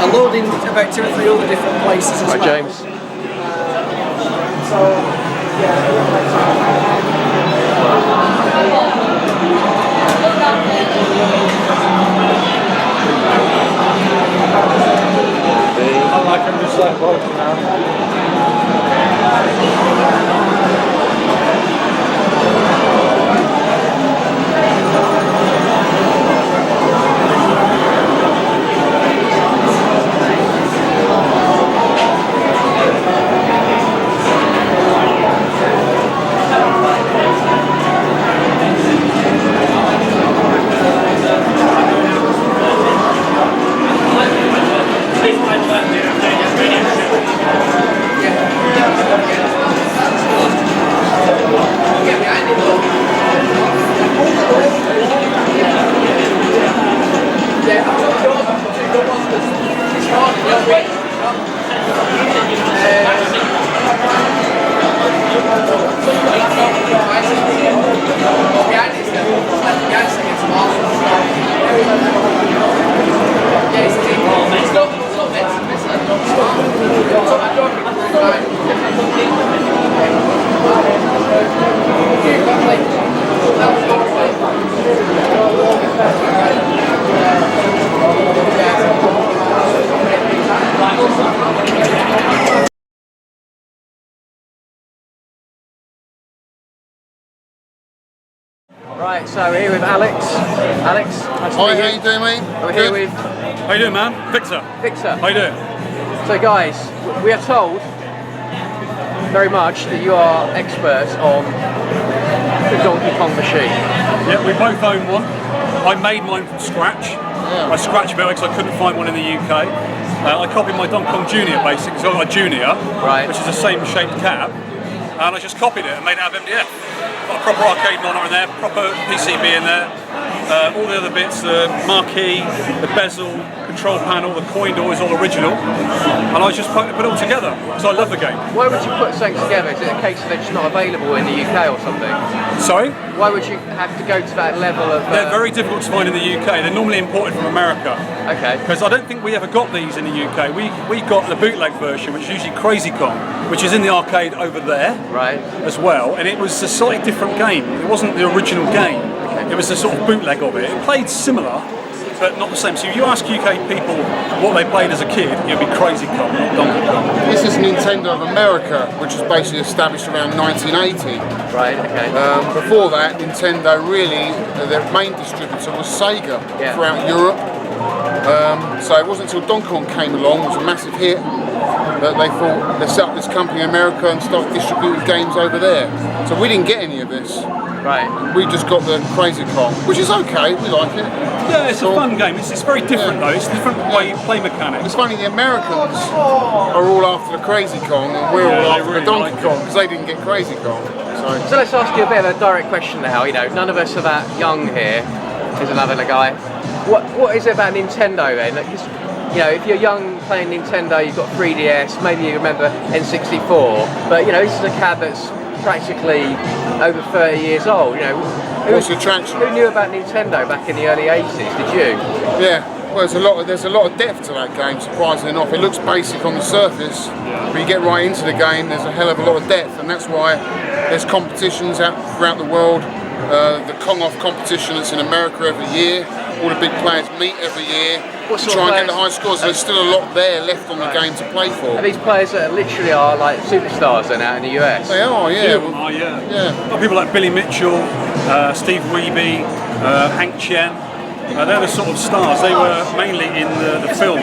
I load in about 2 or 3 other different places as well. Right, James. So, I like them just like both now. Right, so we're here with Alex. Alex, nice to meet you. Hi, how you doing, mate? We're here with How you doing, man? Victor. Victor. How you doing? So guys, we are told very much that you are experts on the Donkey Kong machine. Yeah, we both own one. I made mine from scratch. I scratch built it because I couldn't find one in the UK. I copied my Donkey Kong Junior basically, so I got a Junior, Right. which is the same shaped cab, and I just copied it and made it out of MDF. Got a proper arcade monitor in there, proper PCB in there, all the other bits, the marquee, the bezel, control panel, the coin door is all original, and I just put it all together, so I love the game. Why would you put something together? Is it a case that it's not available in the UK or something? Sorry? Why would you have to go to that level of... They're very difficult to find in the UK, they're normally imported from America. Okay. Because I don't think we ever got these in the UK. We got the bootleg version, which is usually Crazy Kong, which is in the arcade over there, Right. as well. And it was a slightly different game. It wasn't the original game. Okay. It was a sort of bootleg of it. It played similar, but not the same. So if you ask UK people what they played as a kid, it'd be Crazy Kong, not Donkey Kong. This is Nintendo of America, which was basically established around 1980. Right, okay. Before that, Nintendo really, their main distributor was Sega throughout Europe. So it wasn't until Donkey Kong came along, it was a massive hit, that they thought they'd set up this company in America and start distributing games over there. So we didn't get any of this. Right. We just got the Crazy Kong, which is okay, we like it. Yeah, it's a fun game. It's very different though. It's a different play mechanics. It's funny, the Americans are all after the Crazy Kong and we're all after the Donkey Kong because they didn't get Crazy Kong. So let's ask you a bit of a direct question now. You know, none of us are that young here. Here's another guy. What is it about Nintendo then? Because, you know, if you're young playing Nintendo, you've got 3DS, maybe you remember N64, but you know, this is a cab that's practically over 30 years old. You know, What's the attraction? Who knew about Nintendo back in the early 80s? Did you? Yeah. Well, there's a lot of depth to that game, surprisingly enough. It looks basic on the surface, but you get right into the game, there's a hell of a lot of depth, and that's why there's competitions out throughout the world. The Kong Off competition that's in America every year, all the big players meet every year What to sort try of and get the high scores. There's still a lot there left on the game to play for. Are these players that literally are like superstars then out in the US? They are, yeah. Got people like Billy Mitchell, Steve Wiebe, Hank Chen. They're the sort of stars. They were mainly in the film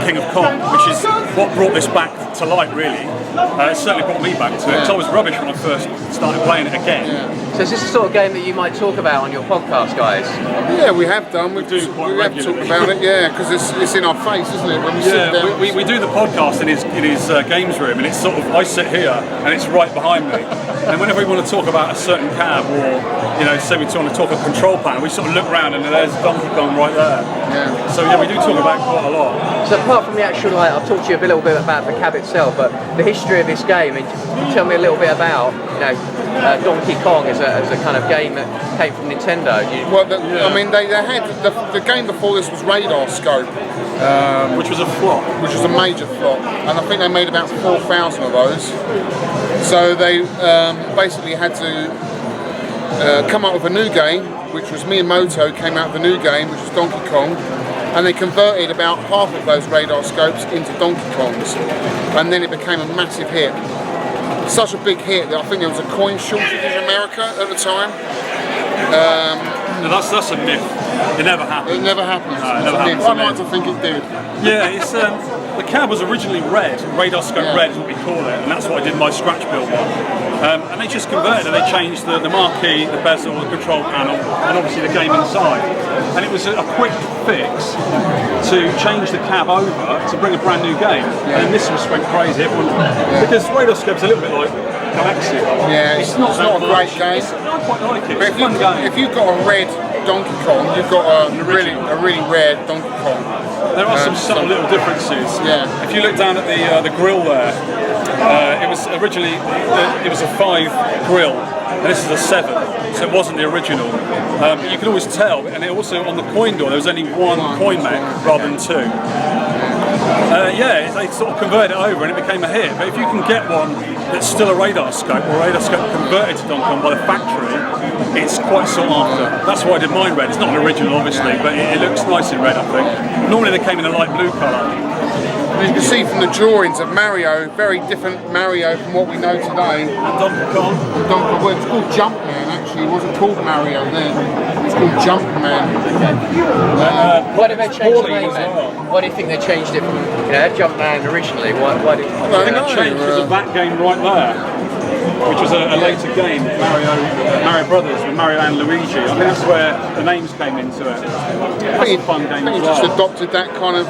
King of Kong, which is what brought this back to light, really. It certainly brought me back to it, because I was rubbish when I first started playing it again. So is this the sort of game that you might talk about on your podcast, guys? Yeah, we have done. We do quite have talked about it, yeah, because it's in our face, isn't it? When we sit down. We do the podcast in his games room, and it's sort of, I sit here, and it's right behind me. And whenever we want to talk about a certain cab, or say we want to talk a control panel, we sort of look around and there's Donkey Kong right there. Yeah. So yeah, we do talk about it quite a lot. So apart from the actual, I'll talk to you a little bit about the cab itself, but the history of this game. Can you tell me a little bit about Donkey Kong as a kind of game that came from Nintendo? I mean, they had the game before this was Radar Scope, which was a flop, which was a major flop, and I think they made about 4,000 of those. So they basically had to come up with a new game, which was Miyamoto came out with a new game, which was Donkey Kong, and they converted about half of those Radar Scopes into Donkey Kongs, and then it became a massive hit. Such a big hit that I think there was a coin shortage in America at the time. No, that's a myth. It never happened. It never happened. No, it never happened. I like to think it did. Yeah, it's the cab was originally red. Radar Scope red is what we call it, and that's what I did my scratch build one. And they just converted it. They changed the marquee, the bezel, the control panel, and obviously the game inside. And it was a quick fix to change the cab over to bring a brand new game. And this just went crazy. Because Radar Scope's a little bit like Galaxia. Yeah, it's not a great game. I quite like it. But if you've got a red Donkey Kong, you've got a really rare Donkey Kong. There are some subtle little differences. Yeah. If you look down at the grill there, it was originally it was a 5 grill, and this is a 7, so it wasn't the original. You can always tell, and it also on the coin door there was only one coin mech rather than 2. They sort of converted it over and it became a hit. But if you can get one that's still a Radar Scope, or Radar Scope converted to Donkey Kong by the factory, it's quite sought after. That's why I did mine red. It's not an original, obviously, but it looks nice in red, I think. Normally they came in a light blue colour. As you can see from the drawings of Mario, very different Mario from what we know today. And Donkey Kong. Well, it was called Jumpman, actually. It wasn't called Mario then. It was called Jumpman. Why did they change the name then? Why do you think they changed it from Jumpman originally? Why did they changed because of that game right there, which was a later game, Mario Brothers with Mario and Luigi. I think that's where the names came into it. That's a fun game as well. He just adopted that kind of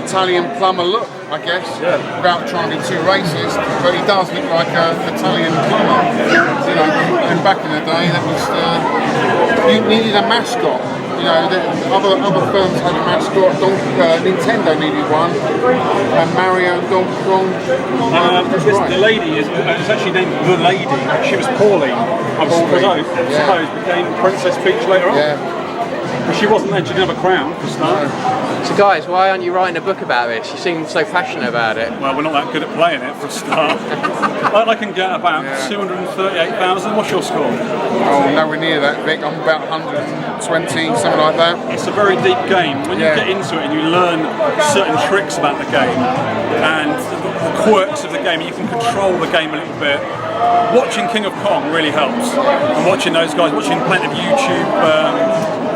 Italian plumber look, I guess, without trying to be too racist, but he does look like an Italian plumber. And back in the day, that was you needed a mascot. Other firms had a mascot. Nintendo needed one, and Mario and Donkey Kong. The lady is actually named The Lady. She was Pauline. I suppose became Princess Peach later on. Yeah. But she wasn't there. She didn't have a crown for start. So guys, why aren't you writing a book about this? You seem so passionate about it. Well, we're not that good at playing it for a start. I can get about 238,000. What's your score? Oh, nowhere near that, Vic. I'm about 120, something like that. It's a very deep game. When you get into it and you learn certain tricks about the game and the quirks of the game, you can control the game a little bit. Watching King of Kong really helps. And watching those guys, watching plenty of YouTube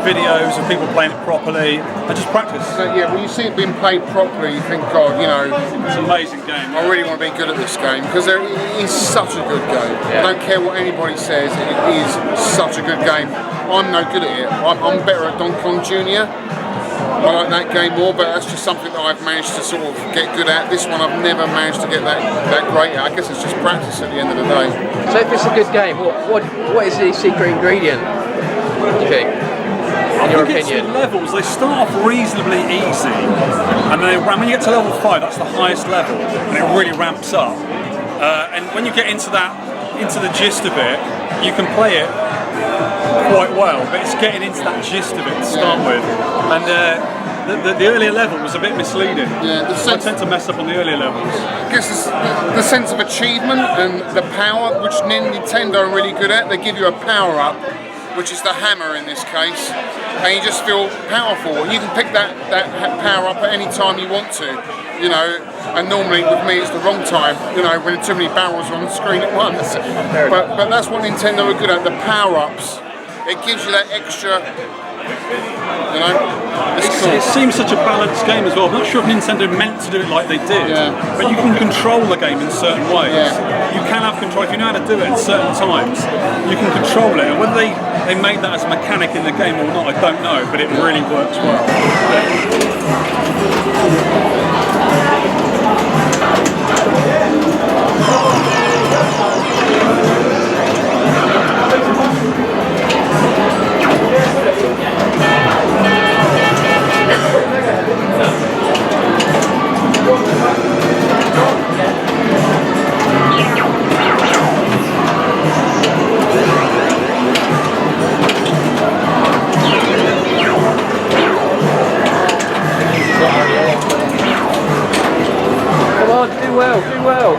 videos of people playing it properly, and just practice. So, when you see it being played properly, you think, God, it's an amazing game. I really want to be good at this game, because it is such a good game. I don't care what anybody says, it is such a good game. I'm no good at it. I'm better at Donkey Kong Jr. I like that game more, but that's just something that I've managed to sort of get good at. This one I've never managed to get that great at. I guess it's just practice at the end of the day. So if it's a good game, what is the secret ingredient, do you think? In your opinion? It's the levels. They start off reasonably easy, and then when you get to level 5, that's the highest level, and it really ramps up. And when you get into the gist of it, you can play it quite well, but it's getting into that gist of it to start with. And the earlier level was a bit misleading. I tend to mess up on the earlier levels. I guess it's the sense of achievement and the power, which Nintendo are really good at. They give you a power up which is the hammer in this case, and you just feel powerful. You can pick that power up at any time you want to, you know, and normally with me it's the wrong time, you know, when too many barrels are on the screen at once. But that's what Nintendo are good at, the power-ups. It gives you that extra, you know, it's cool. It seems such a balanced game as well. I'm not sure if Nintendo meant to do it like they did, but you can control the game in certain ways. You can have control, if you know how to do it at certain times, you can control it. And whether they made that as a mechanic in the game or not, I don't know, but it really works well. Do well.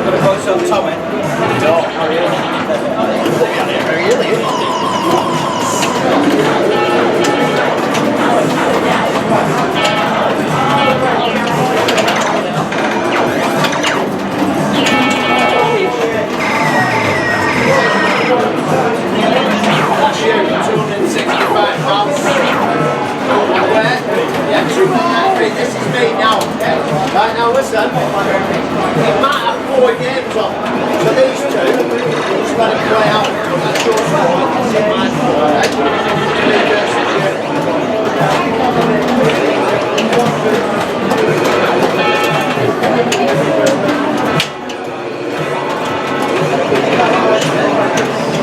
Gonna go some Tommy. No. Really? That's you, £265. Yeah, 293. This is me now. Right now, listen. It might have 4 games on. So these two, just let it play out. That's your score. This is my score, right? Me versus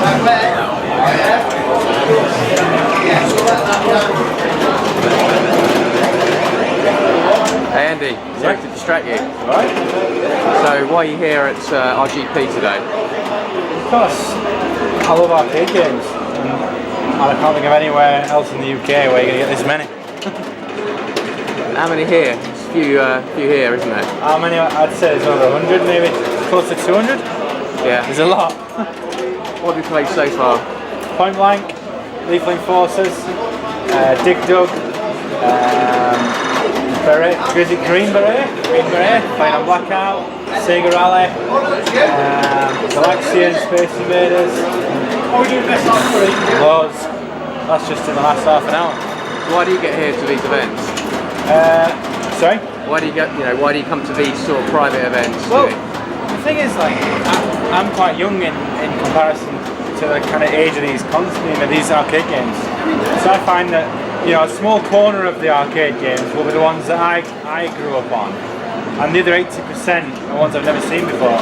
Right where? Yeah, so let that down. Hey Andy, sorry to distract you. Right. So why are you here at RGP today? Because I love arcade games and I can't think of anywhere else in the UK where you're going to get this many. How many here? There's a few here, isn't there? How many? I'd say there's over 100, maybe close to 200. Yeah. There's a lot. What have you played so far? Point Blank, Leafling Forces, Dig Dug, Beret, is it Green Beret? Green Beret, playing on Blackout, Sega Rally, Galaxian, Space Invaders, loads. That's just in the last half an hour. Why do you get here to these events? Sorry? Why do you come to these sort of private events? Well, the thing is, like, I'm quite young in comparison to the kind of age of these arcade games. So I find that, you know, a small corner of the arcade games will be the ones that I grew up on, and the other 80% are ones I've never seen before.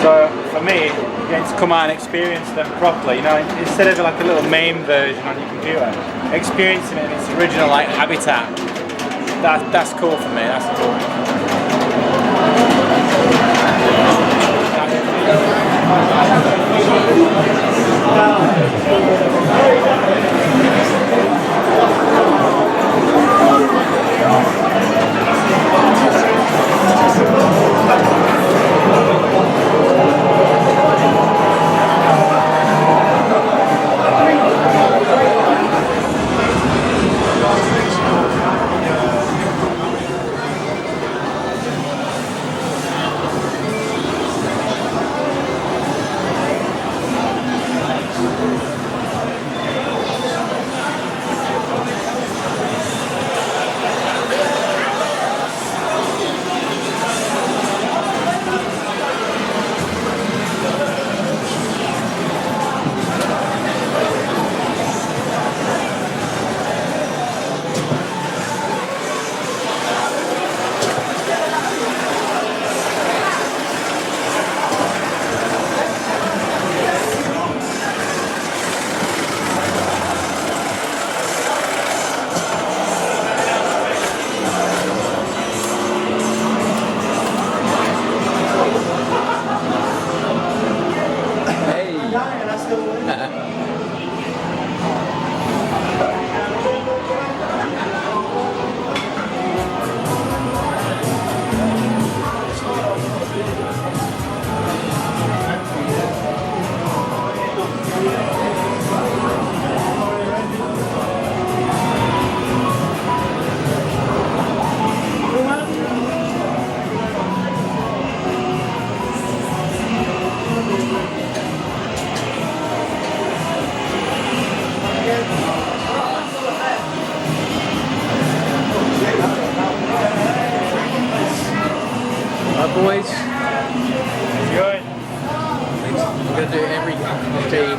So for me, getting to come out and experience them properly, you know, instead of like a little MAME version on your computer, experiencing it in its original like habitat, that's cool for me. That's cool. Boys, Good. I'm going to do it every team.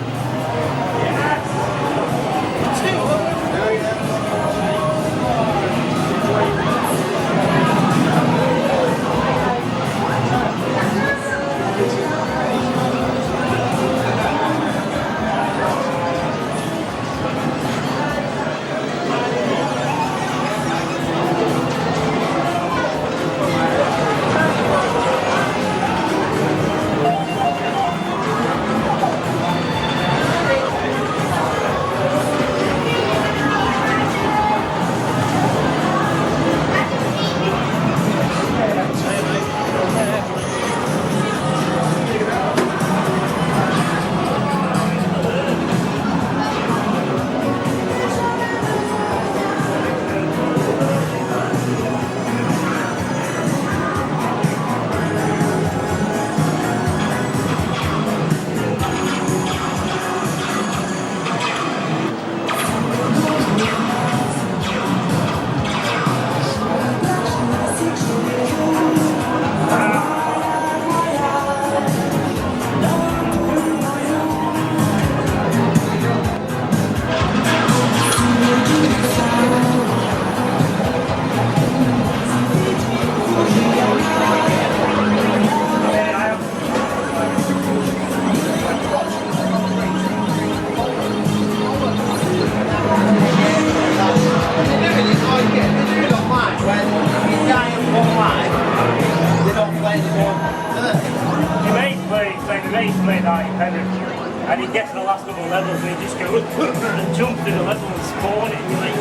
And you get to the last couple of levels and you just go and jump through the level and spawn it and you're like,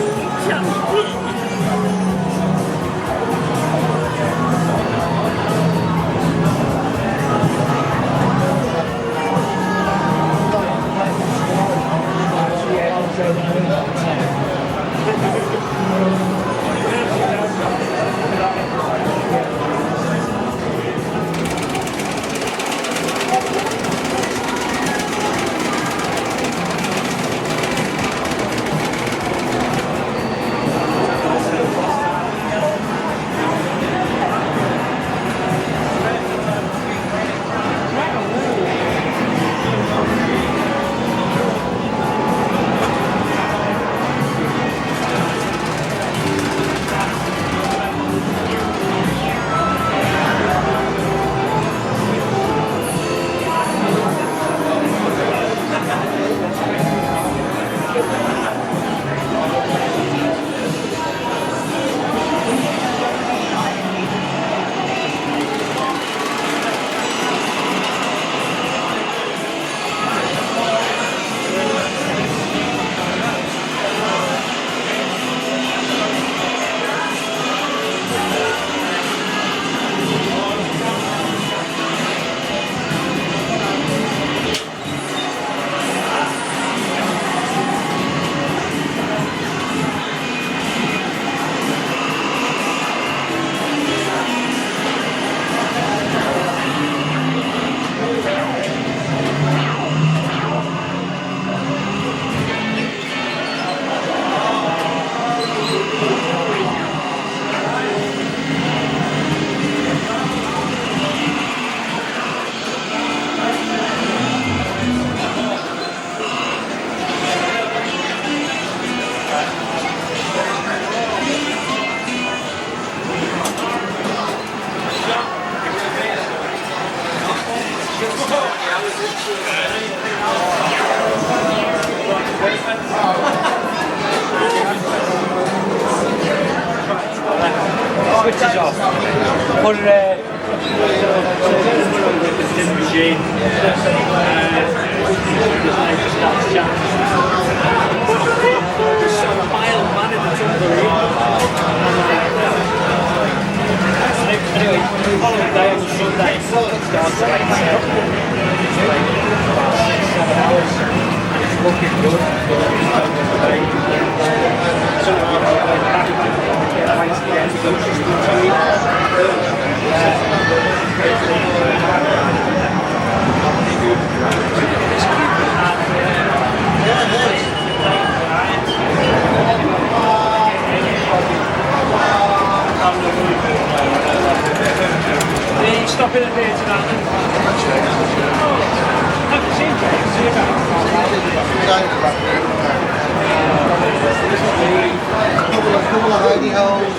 Switches off. Put it in the machine. There's some mild man in the tumblery. Anyway, the following day on the Sunday, it starts at 7 hours. It's looking good. So, once again, we go to dropping a beer to that. Haven't seen James, see you back. Couple of hidey holes,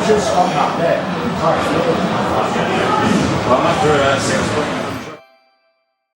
Just on that bit. Well, I'm after 6 foot.